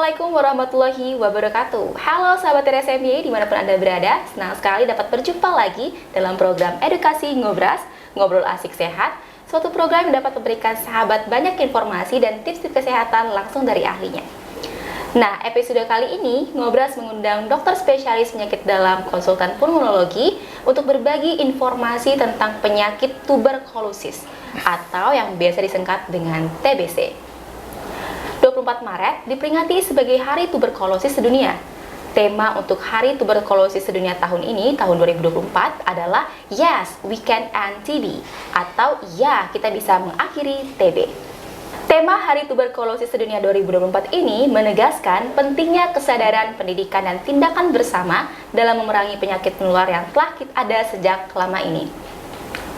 Assalamualaikum warahmatullahi wabarakatuh. Halo sahabat RSMY dimanapun Anda berada, senang sekali dapat berjumpa lagi dalam program Edukasi Ngobras, Ngobrol Asik Sehat, suatu program yang dapat memberikan sahabat banyak informasi dan tips-tips kesehatan langsung dari ahlinya. Nah, episode kali ini Ngobras mengundang dokter spesialis penyakit dalam konsultan pulmonologi untuk berbagi informasi tentang penyakit tuberkulosis atau yang biasa disingkat dengan TBC. 24 Maret diperingati sebagai Hari Tuberkulosis Sedunia. Tema untuk Hari Tuberkulosis Sedunia tahun ini, tahun 2024 adalah Yes, We Can End TB atau Ya, kita bisa mengakhiri TB. Tema Hari Tuberkulosis Sedunia 2024 ini menegaskan pentingnya kesadaran, pendidikan, dan tindakan bersama dalam memerangi penyakit menular yang telah ada sejak lama ini.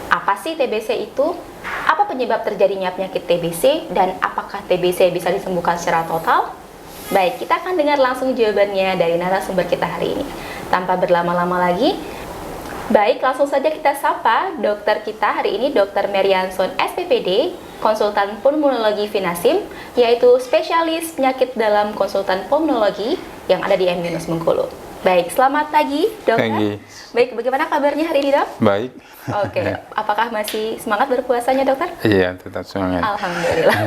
Apa sih TBC itu? Apa penyebab terjadinya penyakit TBC dan apakah TBC bisa disembuhkan secara total? Baik, kita akan dengar langsung jawabannya dari narasumber kita hari ini. Tanpa berlama-lama lagi, baik, langsung saja kita sapa dokter kita hari ini, Dr. Merianson SPPD, konsultan pulmonologi Vinasim, yaitu spesialis penyakit dalam konsultan pulmonologi yang ada di M- Bengkulu. Baik, selamat pagi, dokter. Pagi. Baik, bagaimana kabarnya hari ini, dok? Baik. Oke, apakah masih semangat berpuasanya, dokter? Iya, tetap semangat. Alhamdulillah.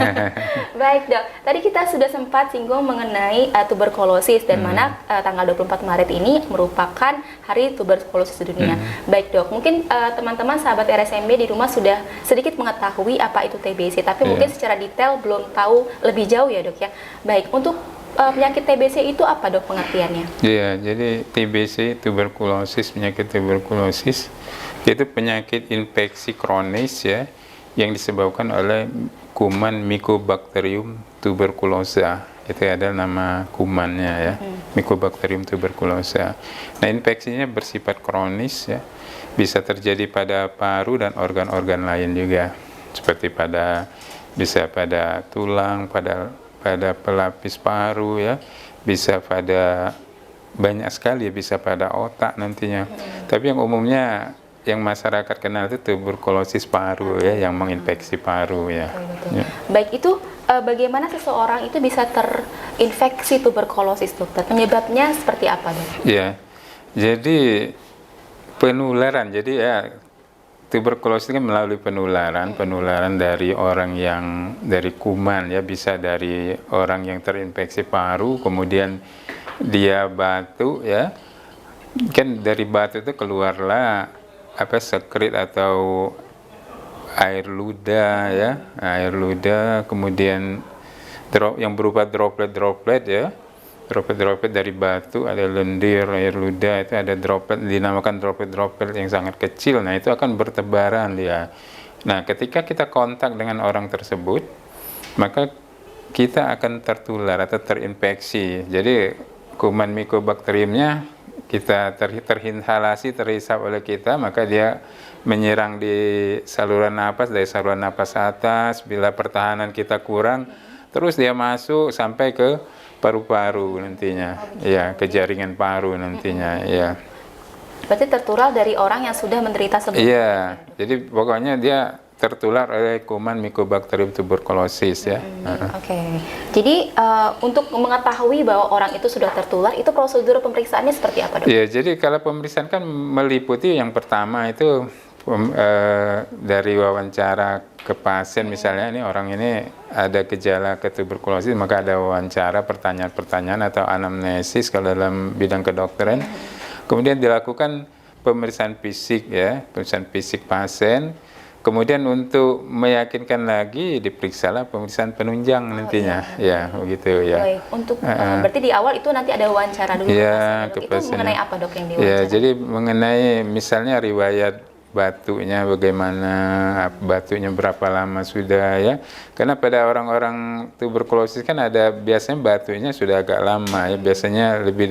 Baik, dok. Tadi kita sudah sempat singgung mengenai tuberkulosis dan mana tanggal 24 Maret ini merupakan Hari Tuberkulosis Sedunia. Baik, dok. Mungkin teman-teman sahabat RSMB di rumah sudah sedikit mengetahui apa itu TBC, tapi mungkin secara detail belum tahu lebih jauh ya, dok ya. Baik, untuk penyakit TBC itu apa, dok, pengertiannya? Iya, jadi TBC, tuberkulosis, penyakit tuberkulosis itu penyakit infeksi kronis ya yang disebabkan oleh kuman Mycobacterium tuberculosa. Itu adalah nama kumannya ya, Mycobacterium tuberculosa. Nah, infeksinya bersifat kronis ya, bisa terjadi pada paru dan organ-organ lain juga, seperti bisa pada tulang, pada pelapis paru ya, bisa pada banyak sekali ya, bisa pada otak nantinya. Tapi yang umumnya yang masyarakat kenal itu tuberkulosis paru ya, yang menginfeksi paru ya. Betul. Baik, itu bagaimana seseorang itu bisa terinfeksi tuberkulosis, dokter? Penyebabnya seperti apa, dok? Ya, jadi penularan. Jadi ya, tuberkulosis kan melalui penularan dari orang yang dari kuman ya, bisa dari orang yang terinfeksi paru, kemudian dia batuk ya, kan dari batuk itu keluarlah sekret atau air ludah ya, air ludah, kemudian yang berupa droplet ya. Droplet dari batu, ada lendir, air ludah, itu ada droplet, dinamakan droplet yang sangat kecil. Nah, itu akan bertebaran dia. Nah, ketika kita kontak dengan orang tersebut, maka kita akan tertular atau terinfeksi. Jadi, kuman Mycobacteriumnya kita terinhalasi, terhisap oleh kita, maka dia menyerang di saluran napas, dari saluran napas atas. Bila pertahanan kita kurang, terus dia masuk sampai ke paru-paru nantinya, ya, ke jaringan paru nantinya, ya. Berarti tertular dari orang yang sudah menderita sebelumnya? Iya, jadi pokoknya dia tertular oleh kuman Mycobacterium tuberculosis ya. Oke. Jadi untuk mengetahui bahwa orang itu sudah tertular, itu prosedur pemeriksaannya seperti apa, dok? Iya, jadi kalau pemeriksaan kan meliputi yang pertama itu dari wawancara ke pasien, misalnya ini orang ini ada gejala ke tuberkulosis, maka ada wawancara, pertanyaan-pertanyaan atau anamnesis kalau dalam bidang kedokteran. Kemudian dilakukan pemeriksaan fisik ya, pemeriksaan fisik pasien. Kemudian untuk meyakinkan lagi diperiksalah pemeriksaan penunjang nantinya, ya begitu ya. Baik, untuk berarti di awal itu nanti ada wawancara dulu ya, ke pasien, dok. Itu mengenai apa, dok, yang diwawancara? Ya, jadi mengenai misalnya riwayat batuknya bagaimana, batuknya berapa lama sudah ya. Karena pada orang-orang tuberkulosis kan ada biasanya batuknya sudah agak lama ya, biasanya lebih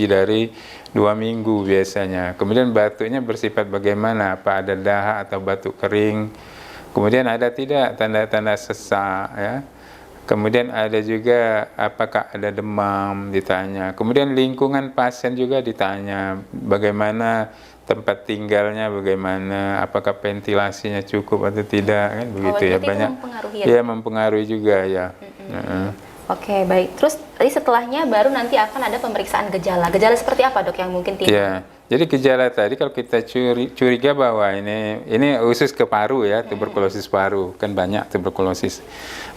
dari 2 minggu biasanya. Kemudian batuknya bersifat bagaimana, apa ada dahak atau batuk kering. Kemudian ada tidak tanda-tanda sesak ya. Kemudian ada juga apakah ada demam ditanya. Kemudian lingkungan pasien juga ditanya, bagaimana tempat tinggalnya, bagaimana, apakah ventilasinya cukup atau tidak, kan begitu ya. Banyak mempengaruhi juga ya. Oke, baik. Terus tadi setelahnya baru nanti akan ada pemeriksaan gejala. Gejala seperti apa, Dok, yang mungkin timbul? Ya, jadi gejala tadi kalau kita curiga bahwa ini khusus ke paru ya, tuberkulosis paru, kan banyak tuberkulosis.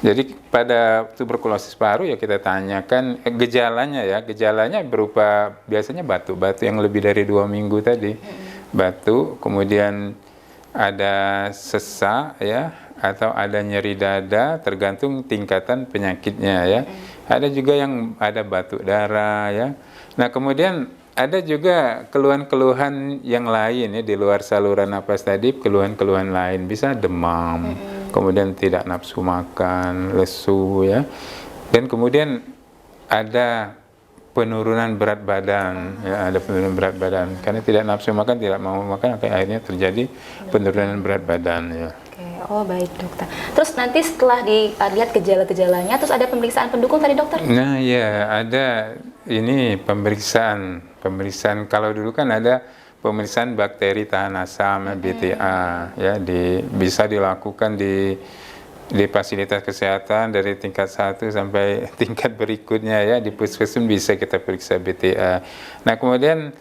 Jadi pada tuberkulosis paru ya kita tanyakan gejalanya ya, gejalanya berupa biasanya batu-batu yang lebih dari 2 minggu tadi, batu, kemudian ada sesak ya, atau ada nyeri dada, tergantung tingkatan penyakitnya ya. Ada juga yang ada batuk darah ya. Nah kemudian ada juga keluhan-keluhan yang lain ya di luar saluran napas tadi, keluhan-keluhan lain bisa demam, kemudian tidak nafsu makan, lesu ya, dan kemudian ada penurunan berat badan ya, ada penurunan berat badan karena tidak nafsu makan, tidak mau makan, akhirnya terjadi penurunan berat badan ya. Oke, oh baik dokter. Terus nanti setelah dilihat gejala-gejalanya, terus ada pemeriksaan pendukung tadi dokter? Nah ya, ada ini pemeriksaan kalau dulu kan ada pemeriksaan bakteri tahan asam BTA ya, bisa dilakukan di fasilitas kesehatan dari tingkat 1 sampai tingkat berikutnya ya, di puskesmas bisa kita periksa BTA. Nah kemudian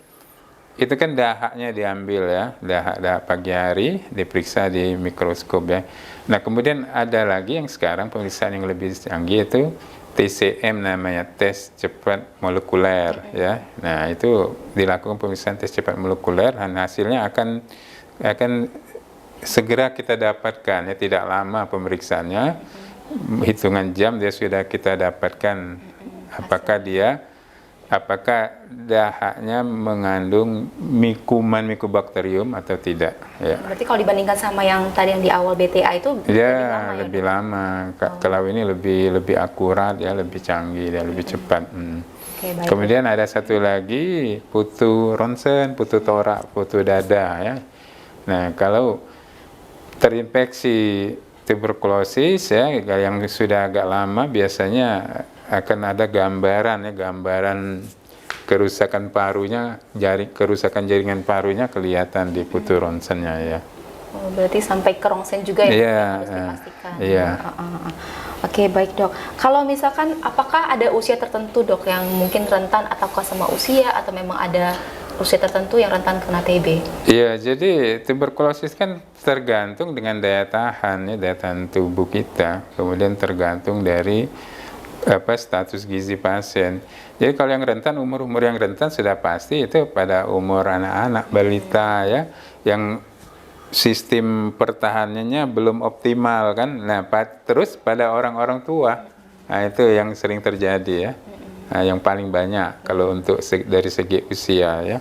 itu kan dahaknya diambil ya, dahak pagi hari diperiksa di mikroskop ya. Nah kemudian ada lagi yang sekarang pemeriksaan yang lebih canggih itu TCM namanya, tes cepat molekuler ya. Nah itu dilakukan pemeriksaan tes cepat molekuler dan hasilnya akan segera kita dapatkan ya, tidak lama pemeriksaannya, hitungan jam dia sudah kita dapatkan apakah dahaknya mengandung Mycobacterium atau tidak ya. Berarti kalau dibandingkan sama yang tadi yang di awal BTA itu Ya lebih lebih lama. Kalau ini lebih akurat ya, lebih canggih dan lebih cepat. Oke, baik. Kemudian ada satu lagi putu ronsen, putu torak, putu dada ya. Nah kalau terinfeksi tuberkulosis ya, yang sudah agak lama biasanya akan ada gambaran kerusakan parunya, kerusakan jaringan parunya kelihatan di putu ronsennya ya. Oh, berarti sampai ke rongsen juga ya, harus dipastikan. Iya. Oke, baik dok. Kalau misalkan apakah ada usia tertentu dok yang mungkin rentan, ataukah semua usia, atau memang ada usia tertentu yang rentan kena TB? Iya, jadi tuberkulosis kan tergantung dengan daya tahan tubuh kita, kemudian tergantung dari status gizi pasien. Jadi kalau yang rentan, umur yang rentan sudah pasti itu pada umur anak-anak, balita ya, yang sistem pertahanannya belum optimal kan. Nah, terus pada orang-orang tua, nah itu yang sering terjadi ya. Nah, yang paling banyak kalau untuk dari segi usia ya.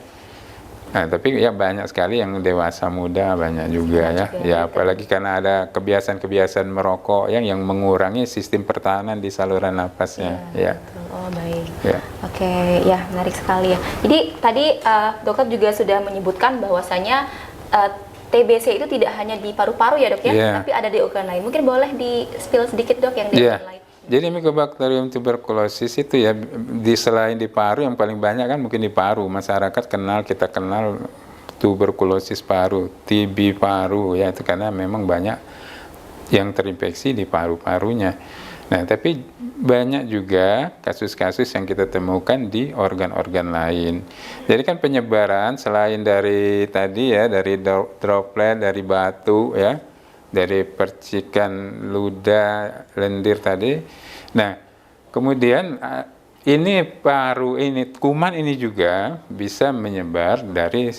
Nah, tapi ya banyak sekali yang dewasa muda, banyak juga ya. Ya apalagi karena ada kebiasaan-kebiasaan merokok yang mengurangi sistem pertahanan di saluran nafasnya ya. Oh baik. Ya. Oke, ya menarik sekali ya. Jadi tadi dokter juga sudah menyebutkan bahwasanya TBC itu tidak hanya di paru-paru ya dok ya, tapi ada di organ lain. Mungkin boleh di-spill sedikit dok yang di organ lain. Jadi Mycobacterium tuberculosis itu ya, selain di paru yang paling banyak kan mungkin di paru. Masyarakat kita kenal tuberkulosis paru, TB paru ya, itu karena memang banyak yang terinfeksi di paru-parunya. Nah, tapi banyak juga kasus-kasus yang kita temukan di organ-organ lain. Jadi kan penyebaran selain dari tadi ya, dari droplet, dari batu ya, dari percikan ludah, lendir tadi. Nah, kemudian ini paru ini, kuman ini juga bisa menyebar dari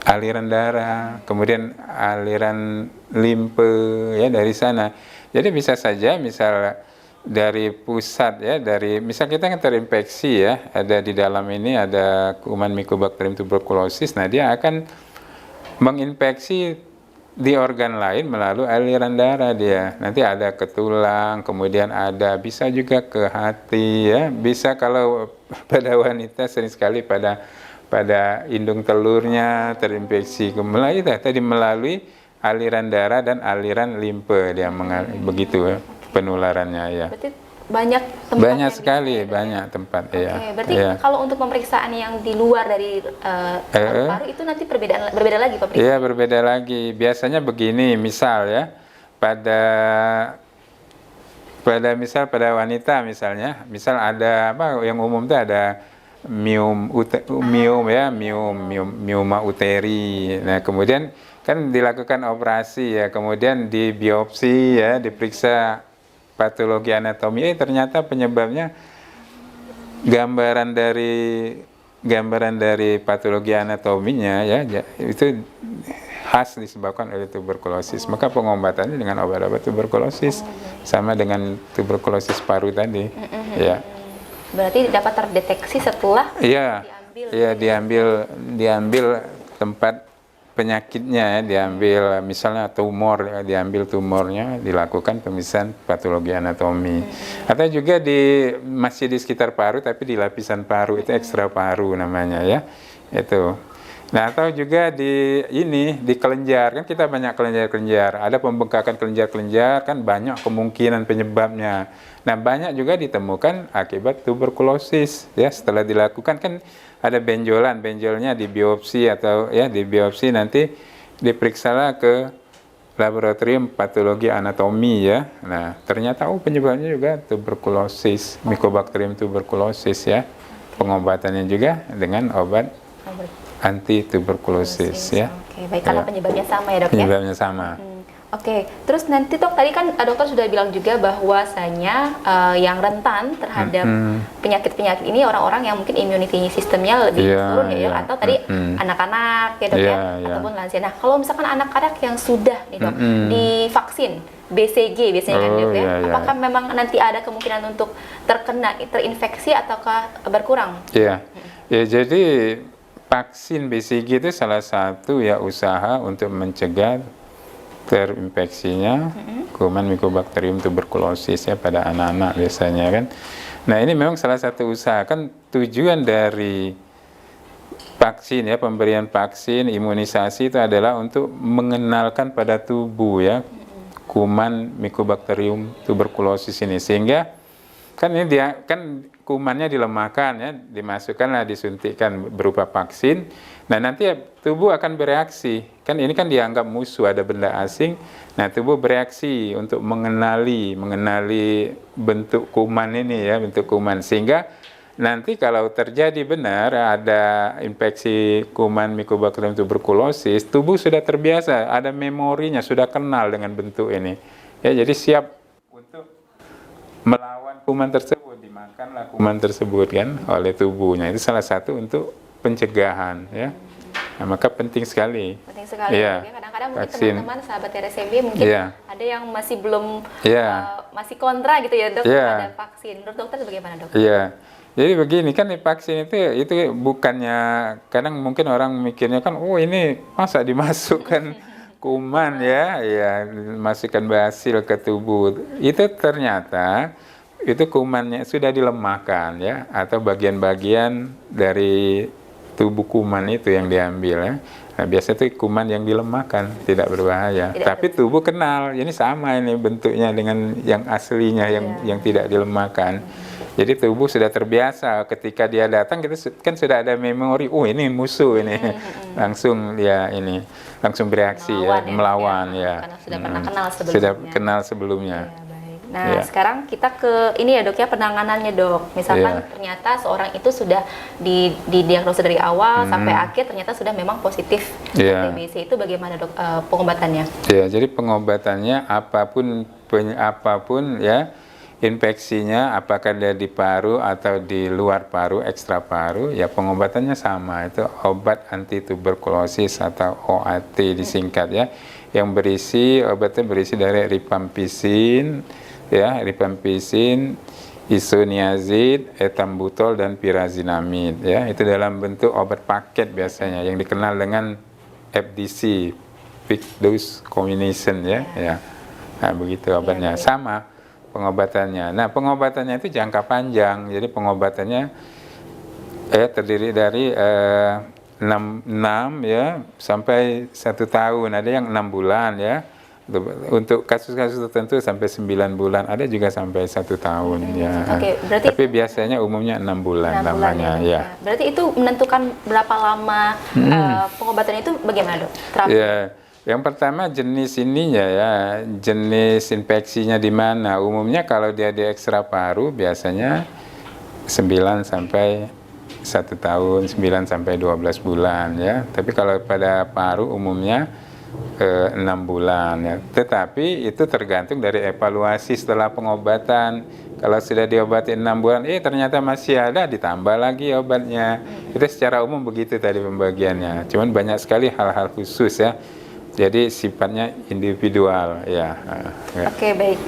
aliran darah, kemudian aliran limpe ya dari sana. Jadi bisa saja misal dari pusat ya, misal kita kan terinfeksi ya, ada di dalam ini ada kuman Mycobacterium tuberculosis, nah dia akan menginfeksi di organ lain melalui aliran darah dia. Nanti ada ke tulang, kemudian bisa juga ke hati ya. Bisa kalau pada wanita sering sekali pada indung telurnya terinfeksi melalui aliran darah dan aliran limpe dia begitu ya, penularannya ya. Berarti banyak tempat. Banyak sekali, banyak tempat ya. Berarti kalau untuk pemeriksaan yang di luar dari paru-paru itu nanti berbeda lagi pemeriksaan? Iya, berbeda lagi. Biasanya begini, misal ya, pada pada wanita misalnya, misal ada apa yang umum itu ada mioma uteri. Nah, kemudian kan dilakukan operasi ya, kemudian di biopsi ya, diperiksa patologi anatomi, ternyata penyebabnya gambaran dari patologi anatominya ya, itu khas disebabkan oleh tuberkulosis. Maka pengobatannya dengan obat-obat tuberkulosis, sama dengan tuberkulosis paru tadi. Ya. Berarti dapat terdeteksi setelah Iya, diambil. diambil tempat penyakitnya ya, diambil misalnya tumor, ya, diambil tumornya, dilakukan pemeriksaan patologi anatomi. Atau juga masih di sekitar paru tapi di lapisan paru, itu ekstra paru namanya ya. Itu. Nah, atau juga di kelenjar, kan kita banyak kelenjar-kelenjar, ada pembengkakan kelenjar-kelenjar, kan banyak kemungkinan penyebabnya. Nah, banyak juga ditemukan akibat tuberkulosis ya, setelah dilakukan kan ada benjolnya di biopsi atau ya di biopsi nanti diperiksalah ke laboratorium patologi anatomi ya. Nah, ternyata penyebabnya juga tuberkulosis, Mycobacterium tuberculosis ya. Pengobatannya juga dengan obat anti tuberkulosis ya. Oke, baik, karena penyebabnya sama ya, Dok ya. Penyebabnya sama. Oke, terus nanti Dok, tadi kan dokter sudah bilang juga bahwasanya yang rentan terhadap penyakit-penyakit ini orang-orang yang mungkin immunity sistemnya lebih turun ya, atau tadi anak-anak ya, Dok ya, ataupun lansia. Nah, kalau misalkan anak-anak yang sudah nih, Dok, divaksin BCG biasanya kan, Dok ya, apakah memang nanti ada kemungkinan untuk terinfeksi ataukah berkurang? Iya. Ya, jadi vaksin BCG itu salah satu ya usaha untuk mencegah terinfeksinya kuman Mycobacterium tuberculosis ya pada anak-anak biasanya kan. Nah, ini memang salah satu usaha, kan tujuan dari vaksin ya, pemberian vaksin imunisasi itu adalah untuk mengenalkan pada tubuh ya kuman Mycobacterium tuberculosis ini, sehingga kan ini dia kan kumannya dilemahkan ya, dimasukkanlah, disuntikkan berupa vaksin. Nah, nanti ya, tubuh akan bereaksi. Kan ini kan dianggap musuh, ada benda asing. Nah, tubuh bereaksi untuk mengenali bentuk kuman ini ya, bentuk kuman, sehingga nanti kalau terjadi benar ada infeksi kuman Mycobacterium tuberculosis, tubuh sudah terbiasa, ada memorinya, sudah kenal dengan bentuk ini. Ya, jadi siap untuk melawan kuman tersebut, dimakanlah kuman tersebut kan oleh tubuhnya. Itu salah satu untuk pencegahan ya. Nah, maka penting sekali. Penting sekali ya. Kadang-kadang mungkin teman-teman sahabat RSMB mungkin ada yang masih belum masih kontra gitu ya, Dok, terhadap vaksin. Menurut dokter bagaimana, Dok? Iya. Jadi begini kan, vaksin itu bukannya, kadang mungkin orang mikirnya kan, ini masa dimasukkan kuman ya, masukkan basil ke tubuh. Itu ternyata itu kumannya sudah dilemahkan ya, atau bagian-bagian dari tubuh kuman itu yang diambil ya. Nah, biasanya itu kuman yang dilemahkan, tidak berbahaya. Tapi tubuh kenal, ini sama ini bentuknya dengan yang aslinya yang tidak dilemahkan. Jadi tubuh sudah terbiasa, ketika dia datang kita kan sudah ada memori, ini musuh ini. Langsung langsung bereaksi melawan ya. Karena sudah pernah kenal sebelumnya. Sudah kenal sebelumnya. Nah, sekarang kita ke ini ya, Dok ya, penanganannya, Dok. Misalkan ternyata seorang itu sudah didiagnosa dari awal sampai akhir ternyata sudah memang positif TBC, itu bagaimana, Dok, pengobatannya? Ya, jadi pengobatannya apapun ya infeksinya, apakah dia di paru atau di luar paru, ekstra paru, ya pengobatannya sama, itu obat anti tuberkulosis atau OAT disingkat ya, yang obatnya berisi dari rifampicin ya, rifampicin, isoniazid, etambutol, dan pirazinamid ya. Itu dalam bentuk obat paket biasanya yang dikenal dengan FDC, fixed dose combination ya. Nah, begitu obatnya. Sama pengobatannya. Nah, pengobatannya itu jangka panjang. Jadi pengobatannya terdiri dari 6 ya sampai 1 tahun. Ada yang 6 bulan ya. Untuk kasus-kasus tertentu sampai 9 bulan, ada juga sampai 1 tahun ya. Tapi biasanya umumnya 6 bulan lamanya ya. Berarti itu menentukan berapa lama pengobatan itu bagaimana, Dok? Ya, Yang pertama jenis ininya ya, jenis infeksinya di mana. Umumnya kalau dia di ekstra paru biasanya 9 sampai 1 tahun, 9 sampai 12 bulan ya. Tapi kalau pada paru umumnya 6 bulan ya. Tetapi itu tergantung dari evaluasi setelah pengobatan. Kalau sudah diobati 6 bulan, ternyata masih ada, ditambah lagi obatnya. Itu secara umum begitu tadi pembagiannya. Cuman banyak sekali hal-hal khusus ya. Jadi sifatnya individual ya. Oke, baik.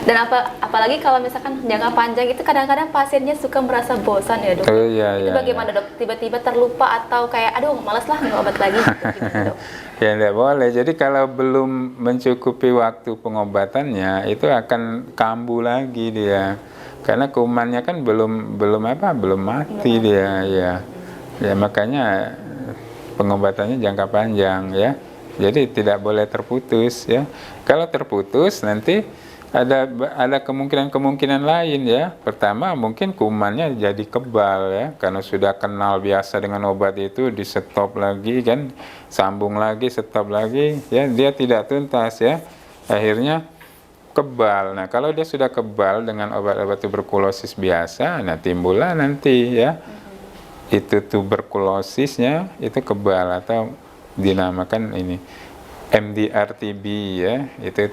Dan apalagi kalau misalkan jangka panjang itu kadang-kadang pasiennya suka merasa bosan ya, Dok. Itu bagaimana, Dok? Tiba-tiba terlupa atau kayak aduh malas lah minum obat lagi gitu, gimana, Dok? Ya enggak boleh. Jadi kalau belum mencukupi waktu pengobatannya itu akan kambuh lagi dia. Karena kumannya kan belum mati dia ya. Ya makanya pengobatannya jangka panjang ya. Jadi tidak boleh terputus ya. Kalau terputus nanti ada kemungkinan lain ya. Pertama mungkin kumannya jadi kebal ya, karena sudah kenal biasa dengan obat itu, di stop lagi kan, sambung lagi, stop lagi ya, dia tidak tuntas ya. Akhirnya kebal. Nah, kalau dia sudah kebal dengan obat-obat tuberkulosis biasa, nah timbullah nanti ya itu tuberkulosisnya itu kebal atau dinamakan ini MDR-TB ya, itu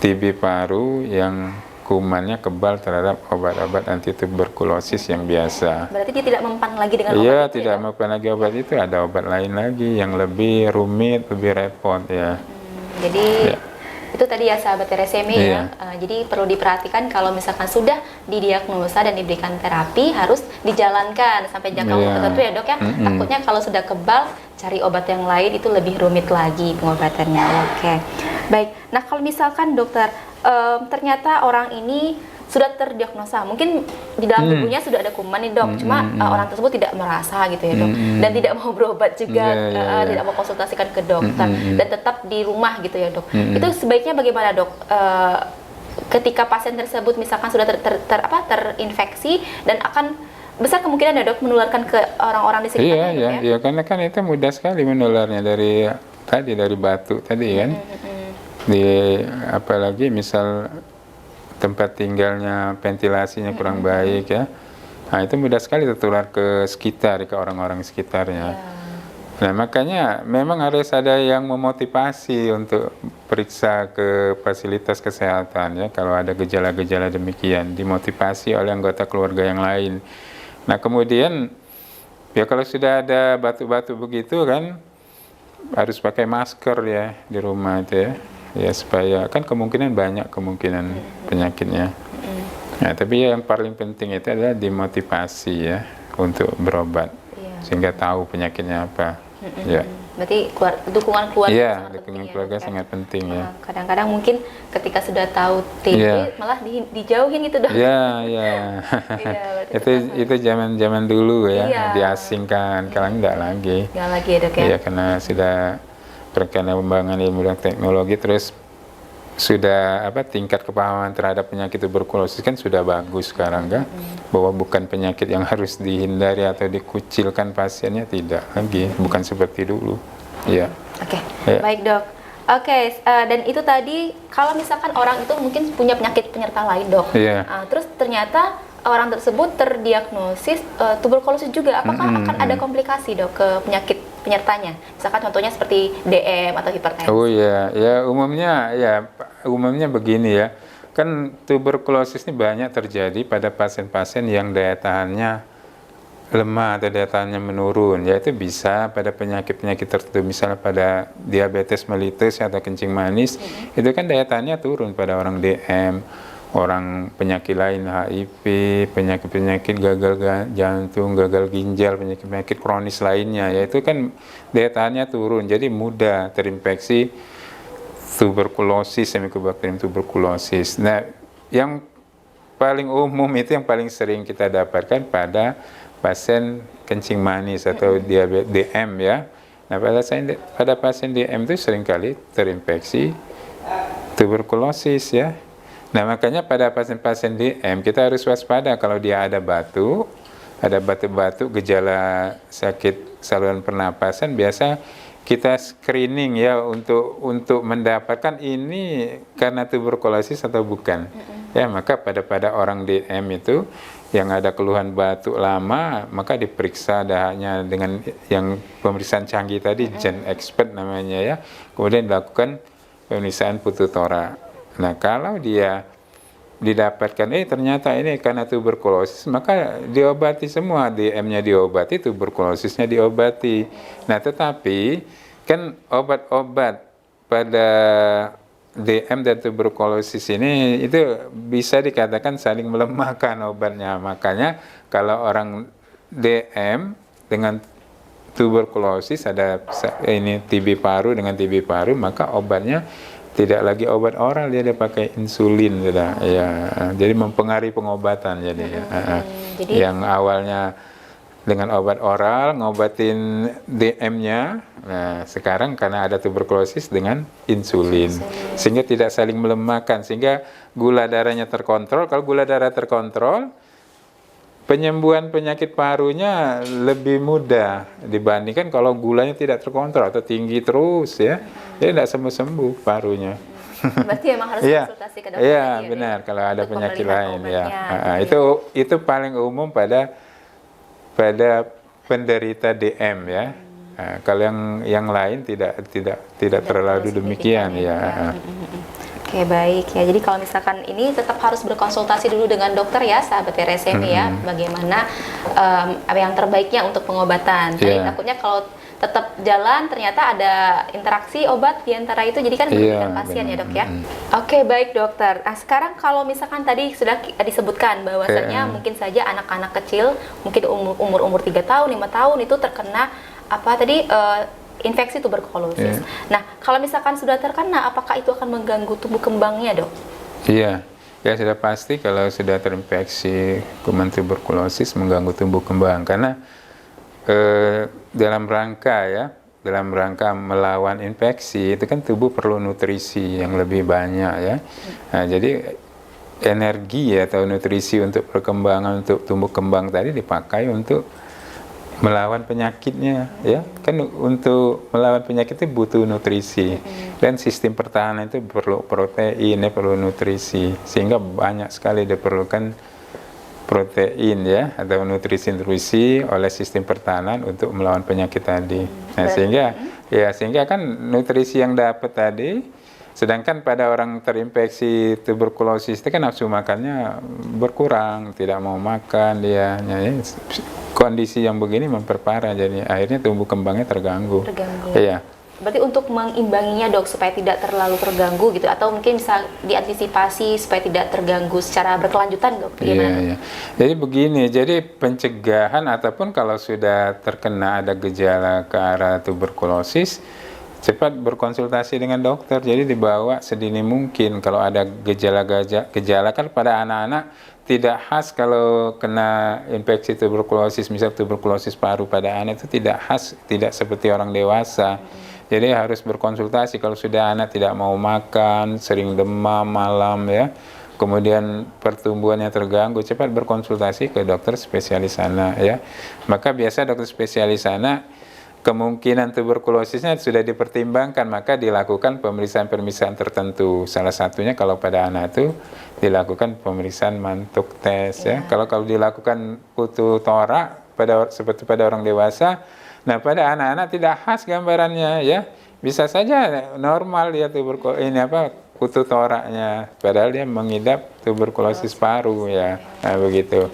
TB paru yang kumannya kebal terhadap obat-obat anti tuberkulosis yang biasa. Berarti dia tidak mempan lagi dengan obat itu? Iya, tidak mempan lagi obat itu, ada obat lain lagi yang lebih rumit, lebih repot ya. Jadi itu tadi ya sahabat RSME ya. Jadi perlu diperhatikan kalau misalkan sudah didiagnosa dan diberikan terapi harus dijalankan sampai jangka waktu tertentu ya, Dok ya. Takutnya kalau sudah kebal cari obat yang lain itu lebih rumit lagi pengobatannya. Oke. Baik. Nah, kalau misalkan dokter ternyata orang ini sudah terdiagnosa, mungkin di dalam tubuhnya sudah ada kuman nih, Dok. Cuma orang tersebut tidak merasa gitu ya, Dok. Dan tidak mau berobat juga, tidak mau konsultasikan ke dokter dan tetap di rumah gitu ya, Dok. Itu sebaiknya bagaimana, Dok? Ketika pasien tersebut misalkan sudah terinfeksi dan akan besar kemungkinan ya, Dok, menularkan ke orang-orang di sekitarnya. Iya, karena kan itu mudah sekali menularnya dari batu tadi kan. Apalagi misal tempat tinggalnya, ventilasinya kurang baik ya. Nah, itu mudah sekali tertular ke sekitar, ke orang-orang sekitarnya. Nah, makanya memang harus ada yang memotivasi untuk periksa ke fasilitas kesehatan ya. Kalau ada gejala-gejala demikian, dimotivasi oleh anggota keluarga yang lain. Nah, kemudian ya kalau sudah ada batu-batu begitu kan harus pakai masker ya di rumah itu ya. Ya supaya kan banyak kemungkinan penyakitnya. Nah, tapi yang paling penting itu adalah dimotivasi ya untuk berobat sehingga tahu penyakitnya apa. Ya. Berarti dukungan keluarga dukungan keluarga sangat penting ya. Kadang-kadang mungkin ketika sudah tahu TB malah dijauhin gitu, Dok. Iya. itu zaman dulu ya, diasingkan, kalau enggak lagi. Enggak lagi ya, Dok ya. Iya, karena sudah perkembangan ilmu dan teknologi, terus sudah tingkat kepahaman terhadap penyakit tuberkulosis kan sudah bagus sekarang kan, bahwa bukan penyakit yang harus dihindari atau dikucilkan pasiennya, tidak lagi, bukan seperti dulu. Iya. Oke. Baik, Dok. Oke, dan itu tadi kalau misalkan orang itu mungkin punya penyakit penyerta lain, Dok. Terus ternyata orang tersebut terdiagnosis tuberkulosis juga, apakah akan ada komplikasi, Dok, ke penyakit penyertanya? Misalkan contohnya seperti DM atau hipertensi. Oh iya, umumnya begini ya. Kan tuberkulosis ini banyak terjadi pada pasien-pasien yang daya tahannya lemah atau daya tahannya menurun. Yaitu bisa pada penyakit-penyakit tertentu, misalnya pada diabetes mellitus atau kencing manis, itu kan daya tahannya turun pada orang DM. Orang penyakit lain, HIV, penyakit-penyakit gagal jantung, gagal ginjal, penyakit-penyakit kronis lainnya, yaitu kan daya tahannya turun, jadi mudah terinfeksi tuberkulosis, Helicobacterium tuberculosis. Nah, yang paling umum itu yang paling sering kita dapatkan pada pasien kencing manis atau diabetes DM ya. Nah, pada pasien DM itu seringkali terinfeksi tuberkulosis ya. Nah, makanya pada pasien-pasien DM kita harus waspada kalau dia ada batu-batu, gejala sakit saluran pernapasan, biasa kita screening ya untuk mendapatkan ini karena tuberkulosis atau bukan. Ya, maka pada orang DM itu yang ada keluhan batuk lama, maka diperiksa dahanya dengan yang pemeriksaan canggih tadi, Gen Expert namanya ya. Kemudian dilakukan pemeriksaan putu torak. Nah, kalau dia didapatkan ternyata ini karena tuberkulosis, maka diobati semua, DM-nya diobati, tuberkulosisnya diobati. Nah, tetapi kan obat-obat pada DM dan tuberkulosis ini itu bisa dikatakan saling melemahkan obatnya. Makanya kalau orang DM dengan tuberkulosis ada ini TB paru dengan TB paru, maka obatnya tidak lagi obat oral, dia pakai insulin sudah. Ya, jadi mempengaruhi pengobatan jadi. Jadi yang awalnya dengan obat oral ngobatin DM-nya, nah sekarang karena ada tuberkulosis dengan insulin, sehingga tidak saling melemahkan, sehingga gula darahnya terkontrol. Kalau gula darah terkontrol, penyembuhan penyakit parunya lebih mudah dibandingkan kalau gulanya tidak terkontrol atau tinggi terus ya, dia tidak sembuh-sembuh parunya. Berarti emang harus konsultasi ke dokter. Iya, benar. Kalau ada penyakit lain ya. Itu paling umum pada penderita DM ya. Kalau yang lain tidak terlalu demikian ya. Oke, baik ya. Jadi kalau misalkan ini tetap harus berkonsultasi dulu dengan dokter ya, sahabat RSMI ya, bagaimana apa yang terbaiknya untuk pengobatan. Jadi takutnya kalau tetap jalan ternyata ada interaksi obat di antara itu, jadi kan merugikan pasien ya dok ya. Oke, baik dokter. Nah sekarang kalau misalkan tadi sudah disebutkan bahwasanya mungkin saja anak-anak kecil mungkin umur 3 tahun 5 tahun itu terkena apa tadi infeksi tuberkulosis. Nah kalau misalkan sudah terkena, apakah itu akan mengganggu tumbuh kembangnya dok? Iya. Ya sudah pasti kalau sudah terinfeksi kuman tuberkulosis mengganggu tumbuh kembang, karena dalam rangka melawan infeksi itu kan tubuh perlu nutrisi yang lebih banyak ya. Nah, jadi energi atau nutrisi untuk perkembangan, untuk tumbuh kembang tadi dipakai untuk melawan penyakitnya ya. Kan untuk melawan penyakit itu butuh nutrisi, dan sistem pertahanan itu perlu protein, perlu nutrisi, sehingga banyak sekali diperlukan protein ya atau nutrisi oleh sistem pertahanan untuk melawan penyakit tadi. Nah, sehingga kan nutrisi yang dapat tadi, sedangkan pada orang terinfeksi tuberkulosis itu kan nafsu makannya berkurang, tidak mau makan dia. Kondisi yang begini memperparah, jadi akhirnya tumbuh kembangnya terganggu. Iya. Berarti untuk mengimbanginya dok supaya tidak terlalu terganggu gitu, atau mungkin bisa diantisipasi supaya tidak terganggu secara berkelanjutan dok? Iya. Jadi begini, jadi pencegahan ataupun kalau sudah terkena ada gejala ke arah tuberkulosis, cepat berkonsultasi dengan dokter. Jadi dibawa sedini mungkin. Kalau ada gejala kan pada anak-anak tidak khas kalau kena infeksi tuberkulosis, misal tuberkulosis paru pada anak itu tidak khas, tidak seperti orang dewasa. Jadi harus berkonsultasi kalau sudah anak tidak mau makan, sering demam malam ya, kemudian pertumbuhannya terganggu, cepat berkonsultasi ke dokter spesialis anak ya. Maka biasa dokter spesialis anak kemungkinan tuberkulosisnya sudah dipertimbangkan, maka dilakukan pemeriksaan tertentu. Salah satunya kalau pada anak itu dilakukan pemeriksaan mantuk tes ya. Kalau dilakukan putu torak seperti pada orang dewasa, nah pada anak-anak tidak khas gambarannya ya. Bisa saja normal dia putu toraknya, padahal dia mengidap tuberkulosis paru ya. Nah begitu.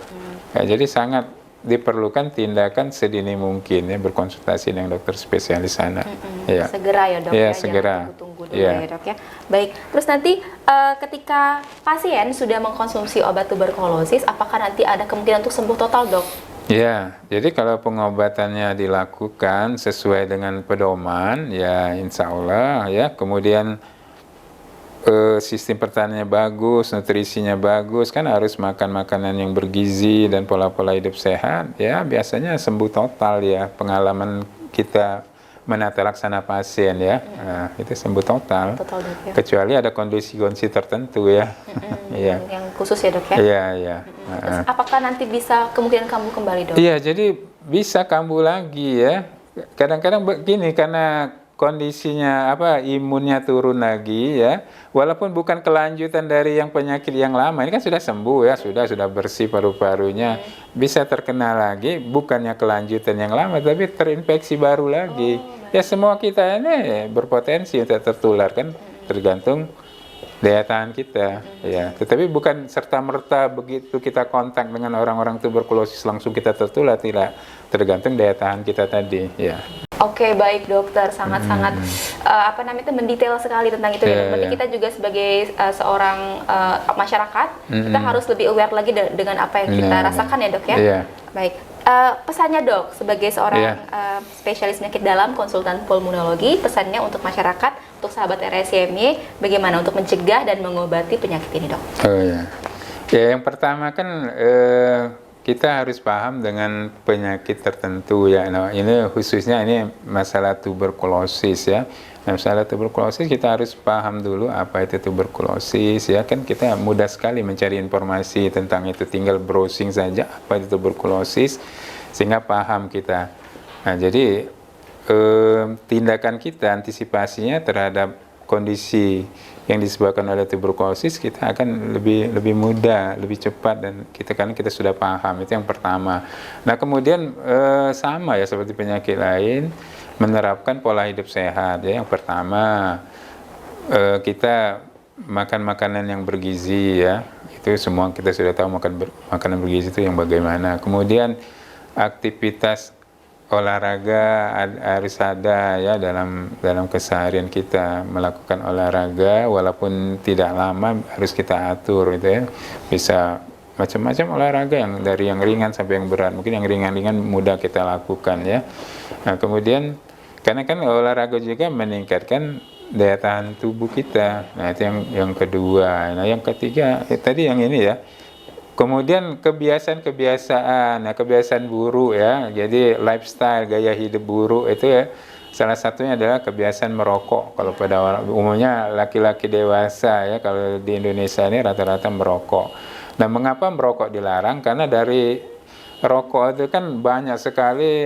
Ya, jadi sangat diperlukan tindakan sedini mungkin ya, berkonsultasi dengan dokter spesialis anak. Ya. Segera ya dok ya. Segera. Tunggu dulu ya dok ya. Baik, terus nanti ketika pasien sudah mengkonsumsi obat tuberkulosis, apakah nanti ada kemungkinan untuk sembuh total dok? Ya, jadi kalau pengobatannya dilakukan sesuai dengan pedoman, ya insya Allah ya, kemudian sistem pertahanannya bagus, nutrisinya bagus, kan harus makan makanan yang bergizi dan pola-pola hidup sehat, ya biasanya sembuh total ya, pengalaman kita menata laksana pasien ya, nah, itu sembuh total ya. Kecuali ada kondisi-kondisi tertentu ya. Iya. Yang khusus ya dok ya? Iya. Terus apakah nanti bisa kemungkinan kambuh kembali dok? Iya, jadi bisa kambuh lagi ya. kadang-kadang begini karena kondisinya imunnya turun lagi ya, walaupun bukan kelanjutan dari yang penyakit yang lama, ini kan sudah sembuh ya, sudah bersih paru-parunya, bisa terkena lagi, bukannya kelanjutan yang lama tapi terinfeksi baru lagi. Ya semua kita ini berpotensi untuk tertular kan, tergantung daya tahan kita ya. Tetapi bukan serta-merta begitu kita kontak dengan orang-orang tuberkulosis langsung kita tertular, tidak, tergantung daya tahan kita tadi ya. Oke, baik dokter, sangat-sangat mendetail sekali tentang itu ya. Berarti kita juga sebagai seorang masyarakat, kita harus lebih aware lagi dengan apa yang kita rasakan ya dok ya. Baik, pesannya dok sebagai seorang spesialis penyakit dalam, konsultan pulmonologi, pesannya untuk masyarakat, untuk sahabat RSCMY, bagaimana untuk mencegah dan mengobati penyakit ini dok? Ya yang pertama kan kita harus paham dengan penyakit tertentu ya. Nah, ini khususnya ini masalah tuberkulosis ya. Nah, masalah tuberkulosis kita harus paham dulu apa itu tuberkulosis ya. Kan kita mudah sekali mencari informasi tentang itu, tinggal browsing saja apa itu tuberkulosis sehingga paham kita. Nah, jadi tindakan kita, antisipasinya terhadap kondisi yang disebabkan oleh tuberkulosis kita akan lebih mudah, lebih cepat, dan karena kita sudah paham, itu yang pertama. Nah kemudian sama ya seperti penyakit lain, menerapkan pola hidup sehat ya. Yang pertama kita makan makanan yang bergizi ya, itu semua kita sudah tahu makanan bergizi itu yang bagaimana. Kemudian aktivitas olahraga harus ada ya dalam keseharian kita, melakukan olahraga walaupun tidak lama harus kita atur gitu ya. Bisa macam-macam olahraga, yang dari yang ringan sampai yang berat. Mungkin yang ringan-ringan mudah kita lakukan ya. Nah kemudian karena kan olahraga juga meningkatkan daya tahan tubuh kita. Nah itu yang kedua. Nah yang ketiga tadi yang ini ya. Kemudian kebiasaan-kebiasaan, nah kebiasaan buruk ya, jadi lifestyle, gaya hidup buruk itu ya, salah satunya adalah kebiasaan merokok. Kalau pada orang umumnya laki-laki dewasa ya, kalau di Indonesia ini rata-rata merokok. Nah mengapa merokok dilarang? Karena dari rokok itu kan banyak sekali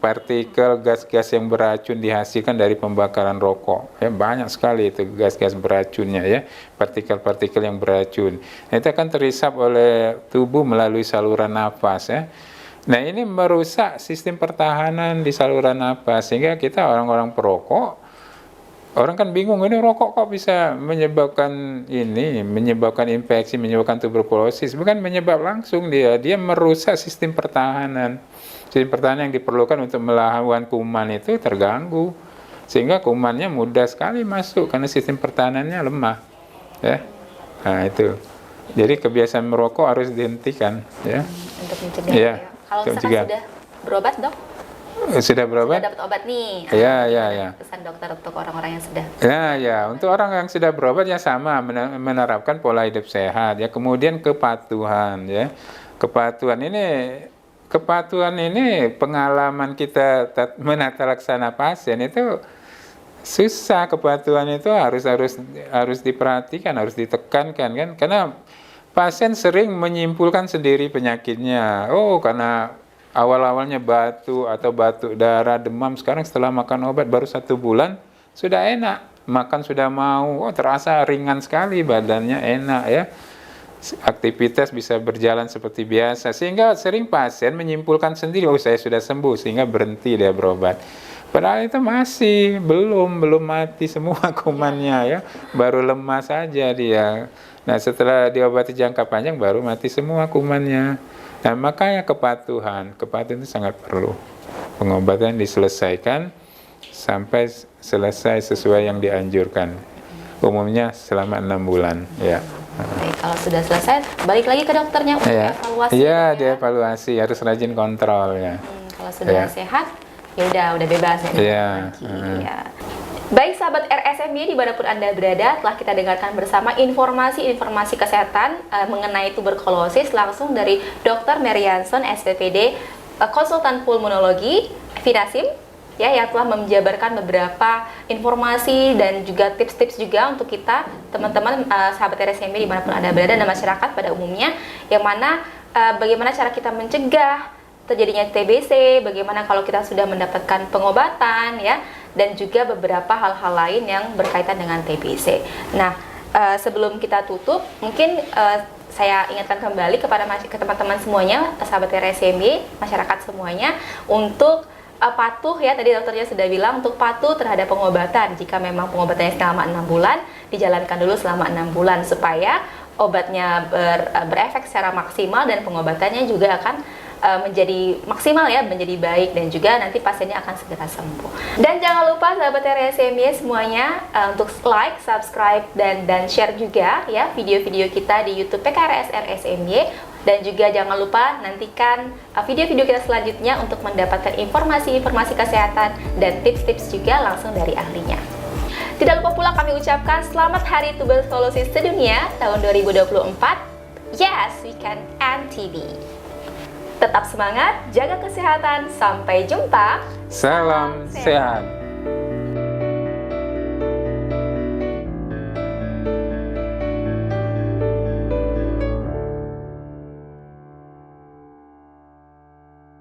partikel gas-gas yang beracun dihasilkan dari pembakaran rokok ya, banyak sekali itu gas-gas beracunnya ya, partikel-partikel yang beracun. Nah, itu akan terisap oleh tubuh melalui saluran nafas ya. Nah ini merusak sistem pertahanan di saluran nafas, sehingga kita orang-orang perokok, orang kan bingung, ini rokok kok bisa menyebabkan infeksi, menyebabkan tuberkulosis. Bukan menyebab langsung, dia merusak sistem pertahanan. Sistem pertahanan yang diperlukan untuk melawan kuman itu terganggu, sehingga kumannya mudah sekali masuk karena sistem pertahanannya lemah. Ya, nah itu. Jadi kebiasaan merokok harus dihentikan. Ya. Untuk mencegah. Ya. Kalau misalkan sudah berobat dok? Sudah berobat? Sudah dapat obat nih. Ya. Pesan dokter untuk orang-orang yang sudah. Ya. Untuk orang yang sudah berobat ya sama, menerapkan pola hidup sehat ya. Kemudian kepatuhan ya. Kepatuhan ini pengalaman kita menata laksana pasien itu susah. Kepatuhan itu harus diperhatikan, harus ditekankan kan. Karena pasien sering menyimpulkan sendiri penyakitnya. Oh, karena awal-awalnya batuk darah, demam, sekarang setelah makan obat baru 1 bulan sudah enak, makan sudah mau, terasa ringan sekali badannya, enak ya, aktivitas bisa berjalan seperti biasa, sehingga sering pasien menyimpulkan sendiri, oh saya sudah sembuh, sehingga berhenti dia berobat. Padahal itu masih belum mati semua kumannya ya, baru lemah saja dia. Nah setelah diobati jangka panjang baru mati semua kumannya. Nah makanya kepatuhan itu sangat perlu. Pengobatan diselesaikan sampai selesai sesuai yang dianjurkan. Umumnya selama 6 bulan. Ya. Baik, kalau sudah selesai balik lagi ke dokternya untuk evaluasi. Iya, dievaluasi, harus rajin kontrol ya. Kalau sudah sehat, ya udah bebas ya. Iya. Baik sahabat RSCMY dimanapun Anda berada, telah kita dengarkan bersama informasi-informasi kesehatan mengenai tuberkulosis langsung dari Dr. Merianson, SPPD, konsultan pulmonologi, Finasim, ya, yang telah menjabarkan beberapa informasi dan juga tips-tips juga untuk kita, teman-teman sahabat RSCMY dimanapun Anda berada dan masyarakat pada umumnya, yang mana bagaimana cara kita mencegah terjadinya TBC, bagaimana kalau kita sudah mendapatkan pengobatan ya, dan juga beberapa hal-hal lain yang berkaitan dengan TBC. Nah, sebelum kita tutup, mungkin saya ingatkan kembali kepada ke teman-teman semuanya, sahabat RSMY, masyarakat semuanya, untuk patuh ya, tadi dokternya sudah bilang untuk patuh terhadap pengobatan. Jika memang pengobatannya selama 6 bulan, dijalankan dulu selama 6 bulan supaya obatnya berefek secara maksimal dan pengobatannya juga akan menjadi maksimal ya, menjadi baik, dan juga nanti pasiennya akan segera sembuh. Dan jangan lupa sahabat RSMY semuanya untuk like, subscribe, dan share juga ya video-video kita di YouTube PKRS RSMY. Dan juga jangan lupa nantikan video-video kita selanjutnya untuk mendapatkan informasi-informasi kesehatan dan tips-tips juga langsung dari ahlinya. Tidak lupa pula kami ucapkan selamat Hari Tuberkulosis Sedunia tahun 2024. Yes, we can end TB. Tetap semangat, jaga kesehatan, sampai jumpa. Salam sehat.